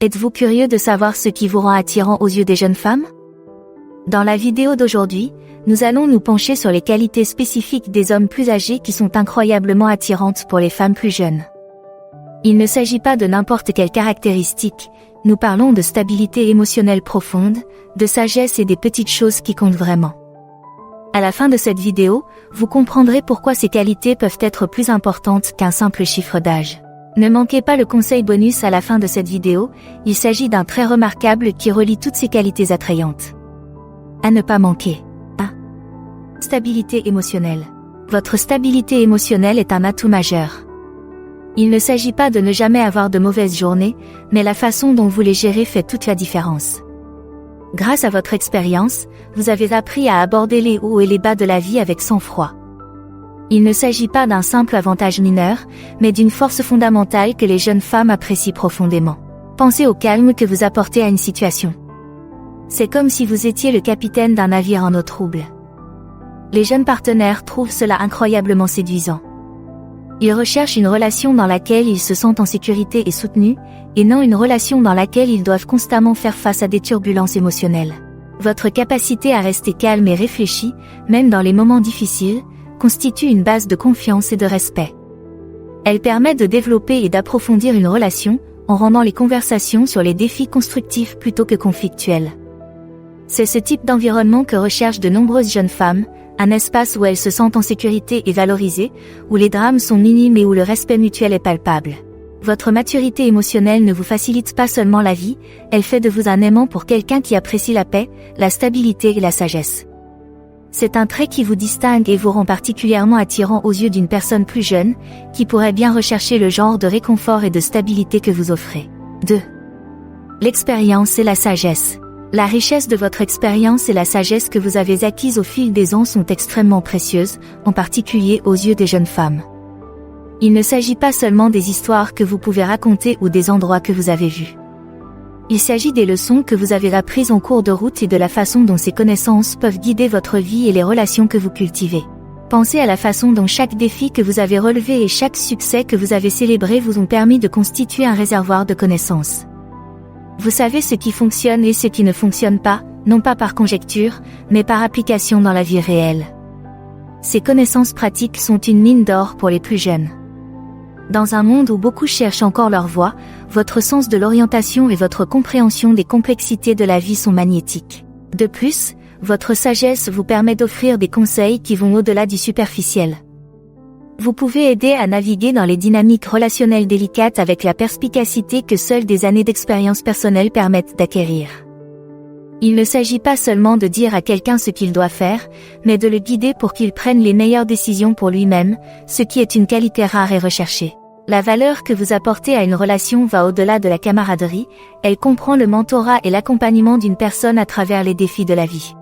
Êtes-vous curieux de savoir ce qui vous rend attirant aux yeux des jeunes femmes? Dans la vidéo d'aujourd'hui, nous allons nous pencher sur les qualités spécifiques des hommes plus âgés qui sont incroyablement attirantes pour les femmes plus jeunes. Il ne s'agit pas de n'importe quelle caractéristique, nous parlons de stabilité émotionnelle profonde, de sagesse et des petites choses qui comptent vraiment. À la fin de cette vidéo, vous comprendrez pourquoi ces qualités peuvent être plus importantes qu'un simple chiffre d'âge. Ne manquez pas le conseil bonus à la fin de cette vidéo, il s'agit d'un trait remarquable qui relie toutes ces qualités attrayantes. À ne pas manquer. 1. Stabilité émotionnelle. Votre stabilité émotionnelle est un atout majeur. Il ne s'agit pas de ne jamais avoir de mauvaises journées, mais la façon dont vous les gérez fait toute la différence. Grâce à votre expérience, vous avez appris à aborder les hauts et les bas de la vie avec sang-froid. Il ne s'agit pas d'un simple avantage mineur, mais d'une force fondamentale que les jeunes femmes apprécient profondément. Pensez au calme que vous apportez à une situation. C'est comme si vous étiez le capitaine d'un navire en eau trouble. Les jeunes partenaires trouvent cela incroyablement séduisant. Ils recherchent une relation dans laquelle ils se sentent en sécurité et soutenus, et non une relation dans laquelle ils doivent constamment faire face à des turbulences émotionnelles. Votre capacité à rester calme et réfléchi, même dans les moments difficiles, constitue une base de confiance et de respect. Elle permet de développer et d'approfondir une relation, en rendant les conversations sur les défis constructifs plutôt que conflictuels. C'est ce type d'environnement que recherchent de nombreuses jeunes femmes, un espace où elles se sentent en sécurité et valorisées, où les drames sont minimes et où le respect mutuel est palpable. Votre maturité émotionnelle ne vous facilite pas seulement la vie, elle fait de vous un aimant pour quelqu'un qui apprécie la paix, la stabilité et la sagesse. C'est un trait qui vous distingue et vous rend particulièrement attirant aux yeux d'une personne plus jeune, qui pourrait bien rechercher le genre de réconfort et de stabilité que vous offrez. 2. L'expérience et la sagesse. La richesse de votre expérience et la sagesse que vous avez acquise au fil des ans sont extrêmement précieuses, en particulier aux yeux des jeunes femmes. Il ne s'agit pas seulement des histoires que vous pouvez raconter ou des endroits que vous avez vus. Il s'agit des leçons que vous avez apprises en cours de route et de la façon dont ces connaissances peuvent guider votre vie et les relations que vous cultivez. Pensez à la façon dont chaque défi que vous avez relevé et chaque succès que vous avez célébré vous ont permis de constituer un réservoir de connaissances. Vous savez ce qui fonctionne et ce qui ne fonctionne pas, non pas par conjecture, mais par application dans la vie réelle. Ces connaissances pratiques sont une mine d'or pour les plus jeunes. Dans un monde où beaucoup cherchent encore leur voie, votre sens de l'orientation et votre compréhension des complexités de la vie sont magnétiques. De plus, votre sagesse vous permet d'offrir des conseils qui vont au-delà du superficiel. Vous pouvez aider à naviguer dans les dynamiques relationnelles délicates avec la perspicacité que seules des années d'expérience personnelle permettent d'acquérir. Il ne s'agit pas seulement de dire à quelqu'un ce qu'il doit faire, mais de le guider pour qu'il prenne les meilleures décisions pour lui-même, ce qui est une qualité rare et recherchée. La valeur que vous apportez à une relation va au-delà de la camaraderie, elle comprend le mentorat et l'accompagnement d'une personne à travers les défis de la vie.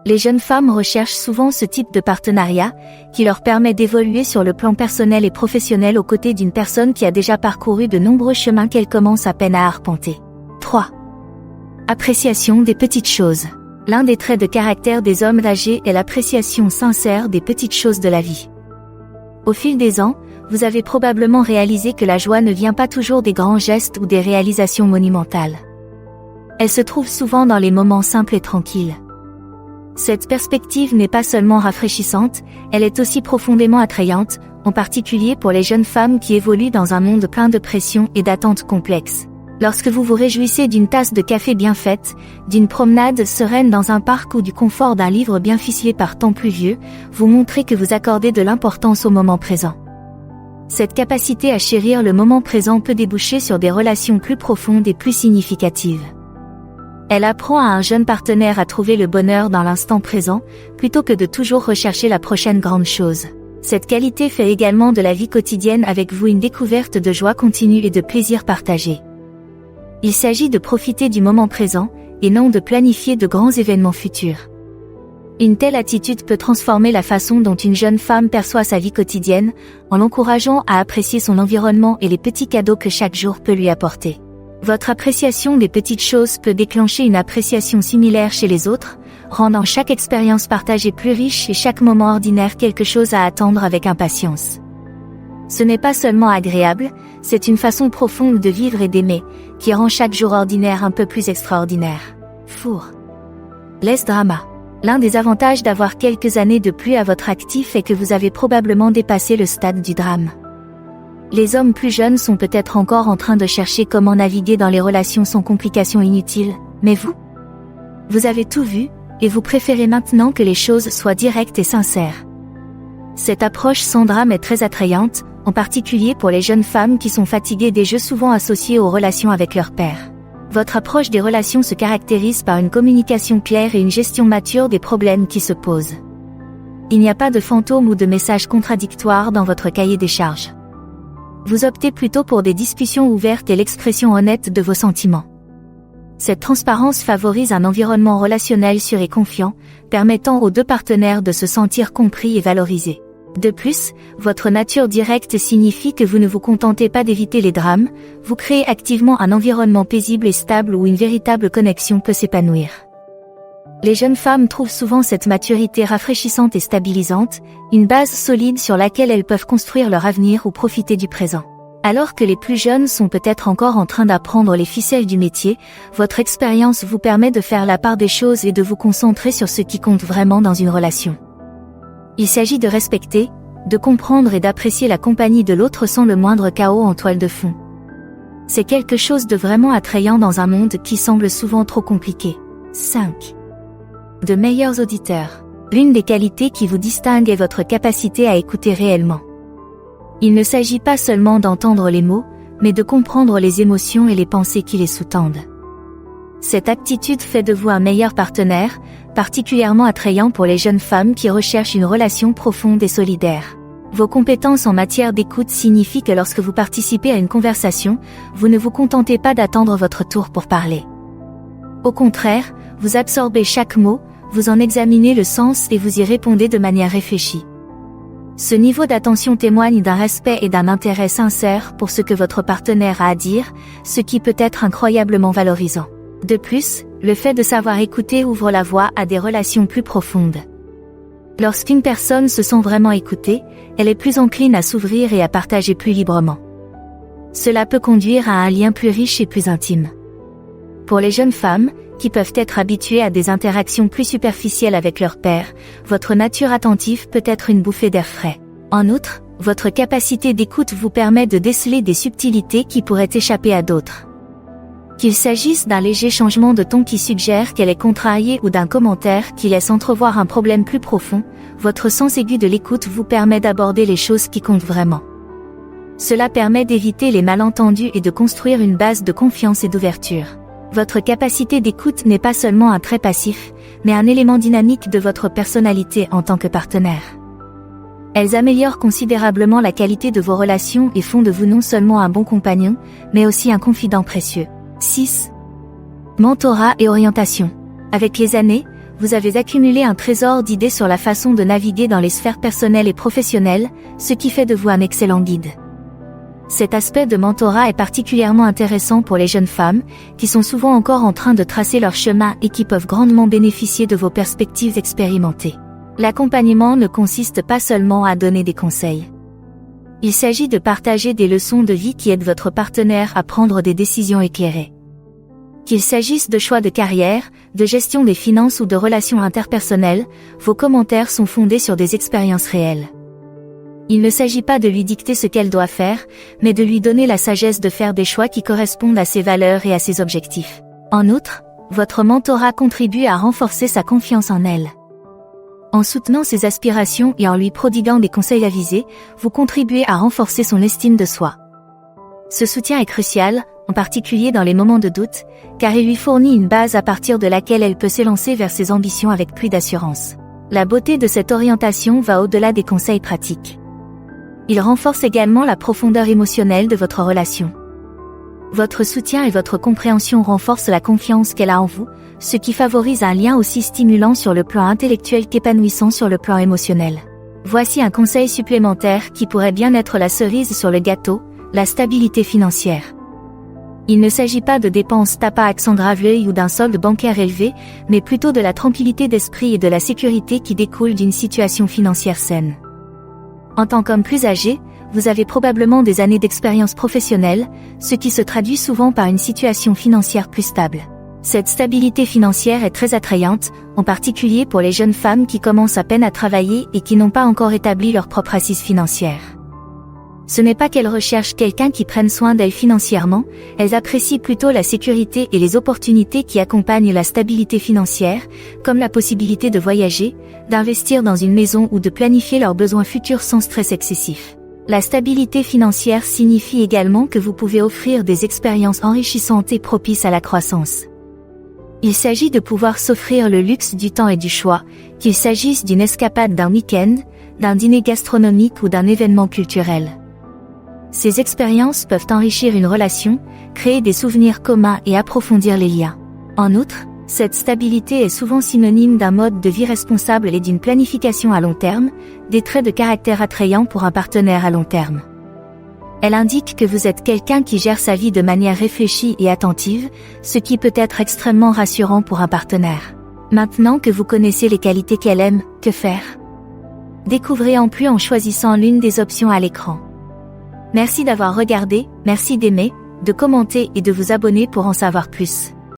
Les jeunes femmes recherchent souvent ce type de partenariat, qui leur permet d'évoluer sur le plan personnel et professionnel aux côtés d'une personne qui a déjà parcouru de nombreux chemins qu'elles commencent à peine à arpenter. 3. Appréciation des petites choses. L'un des traits de caractère des hommes âgés est l'appréciation sincère des petites choses de la vie. Au fil des ans, vous avez probablement réalisé que la joie ne vient pas toujours des grands gestes ou des réalisations monumentales. Elle se trouve souvent dans les moments simples et tranquilles. Cette perspective n'est pas seulement rafraîchissante, elle est aussi profondément attrayante, en particulier pour les jeunes femmes qui évoluent dans un monde plein de pression et d'attentes complexes. Lorsque vous vous réjouissez d'une tasse de café bien faite, d'une promenade sereine dans un parc ou du confort d'un livre bien ficelé par temps pluvieux, vous montrez que vous accordez de l'importance au moment présent. Cette capacité à chérir le moment présent peut déboucher sur des relations plus profondes et plus significatives. Elle apprend à un jeune partenaire à trouver le bonheur dans l'instant présent, plutôt que de toujours rechercher la prochaine grande chose. Cette qualité fait également de la vie quotidienne avec vous une découverte de joie continue et de plaisir partagé. Il s'agit de profiter du moment présent, et non de planifier de grands événements futurs. Une telle attitude peut transformer la façon dont une jeune femme perçoit sa vie quotidienne, en l'encourageant à apprécier son environnement et les petits cadeaux que chaque jour peut lui apporter. Votre appréciation des petites choses peut déclencher une appréciation similaire chez les autres, rendant chaque expérience partagée plus riche et chaque moment ordinaire quelque chose à attendre avec impatience. Ce n'est pas seulement agréable, c'est une façon profonde de vivre et d'aimer, qui rend chaque jour ordinaire un peu plus extraordinaire. Four. Less drama. L'un des avantages d'avoir quelques années de plus à votre actif est que vous avez probablement dépassé le stade du drame. Les hommes plus jeunes sont peut-être encore en train de chercher comment naviguer dans les relations sans complications inutiles, mais vous avez tout vu, et vous préférez maintenant que les choses soient directes et sincères. Cette approche sans drame est très attrayante, en particulier pour les jeunes femmes qui sont fatiguées des jeux souvent associés aux relations avec leur père. Votre approche des relations se caractérise par une communication claire et une gestion mature des problèmes qui se posent. Il n'y a pas de fantômes ou de messages contradictoires dans votre cahier des charges. Vous optez plutôt pour des discussions ouvertes et l'expression honnête de vos sentiments. Cette transparence favorise un environnement relationnel sûr et confiant, permettant aux deux partenaires de se sentir compris et valorisés. De plus, votre nature directe signifie que vous ne vous contentez pas d'éviter les drames, vous créez activement un environnement paisible et stable où une véritable connexion peut s'épanouir. Les jeunes femmes trouvent souvent cette maturité rafraîchissante et stabilisante, une base solide sur laquelle elles peuvent construire leur avenir ou profiter du présent. Alors que les plus jeunes sont peut-être encore en train d'apprendre les ficelles du métier, votre expérience vous permet de faire la part des choses et de vous concentrer sur ce qui compte vraiment dans une relation. Il s'agit de respecter, de comprendre et d'apprécier la compagnie de l'autre sans le moindre chaos en toile de fond. C'est quelque chose de vraiment attrayant dans un monde qui semble souvent trop compliqué. 5. De meilleurs auditeurs. L'une des qualités qui vous distingue est votre capacité à écouter réellement. Il ne s'agit pas seulement d'entendre les mots, mais de comprendre les émotions et les pensées qui les sous-tendent. Cette aptitude fait de vous un meilleur partenaire, particulièrement attrayant pour les jeunes femmes qui recherchent une relation profonde et solidaire. Vos compétences en matière d'écoute signifient que lorsque vous participez à une conversation, vous ne vous contentez pas d'attendre votre tour pour parler. Au contraire, vous absorbez chaque mot, vous en examinez le sens et vous y répondez de manière réfléchie. Ce niveau d'attention témoigne d'un respect et d'un intérêt sincère pour ce que votre partenaire a à dire, ce qui peut être incroyablement valorisant. De plus, le fait de savoir écouter ouvre la voie à des relations plus profondes. Lorsqu'une personne se sent vraiment écoutée, elle est plus encline à s'ouvrir et à partager plus librement. Cela peut conduire à un lien plus riche et plus intime. Pour les jeunes femmes, qui peuvent être habituées à des interactions plus superficielles avec leur père, votre nature attentive peut être une bouffée d'air frais. En outre, votre capacité d'écoute vous permet de déceler des subtilités qui pourraient échapper à d'autres. Qu'il s'agisse d'un léger changement de ton qui suggère qu'elle est contrariée ou d'un commentaire qui laisse entrevoir un problème plus profond, votre sens aigu de l'écoute vous permet d'aborder les choses qui comptent vraiment. Cela permet d'éviter les malentendus et de construire une base de confiance et d'ouverture. Votre capacité d'écoute n'est pas seulement un trait passif, mais un élément dynamique de votre personnalité en tant que partenaire. Elles améliorent considérablement la qualité de vos relations et font de vous non seulement un bon compagnon, mais aussi un confident précieux. 6. Mentorat et orientation. Avec les années, vous avez accumulé un trésor d'idées sur la façon de naviguer dans les sphères personnelles et professionnelles, ce qui fait de vous un excellent guide. Cet aspect de mentorat est particulièrement intéressant pour les jeunes femmes, qui sont souvent encore en train de tracer leur chemin et qui peuvent grandement bénéficier de vos perspectives expérimentées. L'accompagnement ne consiste pas seulement à donner des conseils. Il s'agit de partager des leçons de vie qui aident votre partenaire à prendre des décisions éclairées. Qu'il s'agisse de choix de carrière, de gestion des finances ou de relations interpersonnelles, vos commentaires sont fondés sur des expériences réelles. Il ne s'agit pas de lui dicter ce qu'elle doit faire, mais de lui donner la sagesse de faire des choix qui correspondent à ses valeurs et à ses objectifs. En outre, votre mentorat contribue à renforcer sa confiance en elle. En soutenant ses aspirations et en lui prodiguant des conseils avisés, vous contribuez à renforcer son estime de soi. Ce soutien est crucial, en particulier dans les moments de doute, car il lui fournit une base à partir de laquelle elle peut s'élancer vers ses ambitions avec plus d'assurance. La beauté de cette orientation va au-delà des conseils pratiques. Il renforce également la profondeur émotionnelle de votre relation. Votre soutien et votre compréhension renforcent la confiance qu'elle a en vous, ce qui favorise un lien aussi stimulant sur le plan intellectuel qu'épanouissant sur le plan émotionnel. Voici un conseil supplémentaire qui pourrait bien être la cerise sur le gâteau, la stabilité financière. Il ne s'agit pas de dépenses tapas à accent grave-l'œil ou d'un solde bancaire élevé, mais plutôt de la tranquillité d'esprit et de la sécurité qui découle d'une situation financière saine. En tant qu'homme plus âgé, vous avez probablement des années d'expérience professionnelle, ce qui se traduit souvent par une situation financière plus stable. Cette stabilité financière est très attrayante, en particulier pour les jeunes femmes qui commencent à peine à travailler et qui n'ont pas encore établi leur propre assise financière. Ce n'est pas qu'elles recherchent quelqu'un qui prenne soin d'elles financièrement, elles apprécient plutôt la sécurité et les opportunités qui accompagnent la stabilité financière, comme la possibilité de voyager, d'investir dans une maison ou de planifier leurs besoins futurs sans stress excessif. La stabilité financière signifie également que vous pouvez offrir des expériences enrichissantes et propices à la croissance. Il s'agit de pouvoir s'offrir le luxe du temps et du choix, qu'il s'agisse d'une escapade d'un week-end, d'un dîner gastronomique ou d'un événement culturel. Ces expériences peuvent enrichir une relation, créer des souvenirs communs et approfondir les liens. En outre, cette stabilité est souvent synonyme d'un mode de vie responsable et d'une planification à long terme, des traits de caractère attrayants pour un partenaire à long terme. Elle indique que vous êtes quelqu'un qui gère sa vie de manière réfléchie et attentive, ce qui peut être extrêmement rassurant pour un partenaire. Maintenant que vous connaissez les qualités qu'elle aime, que faire? Découvrez en plus en choisissant l'une des options à l'écran. Merci d'avoir regardé, merci d'aimer, de commenter et de vous abonner pour en savoir plus.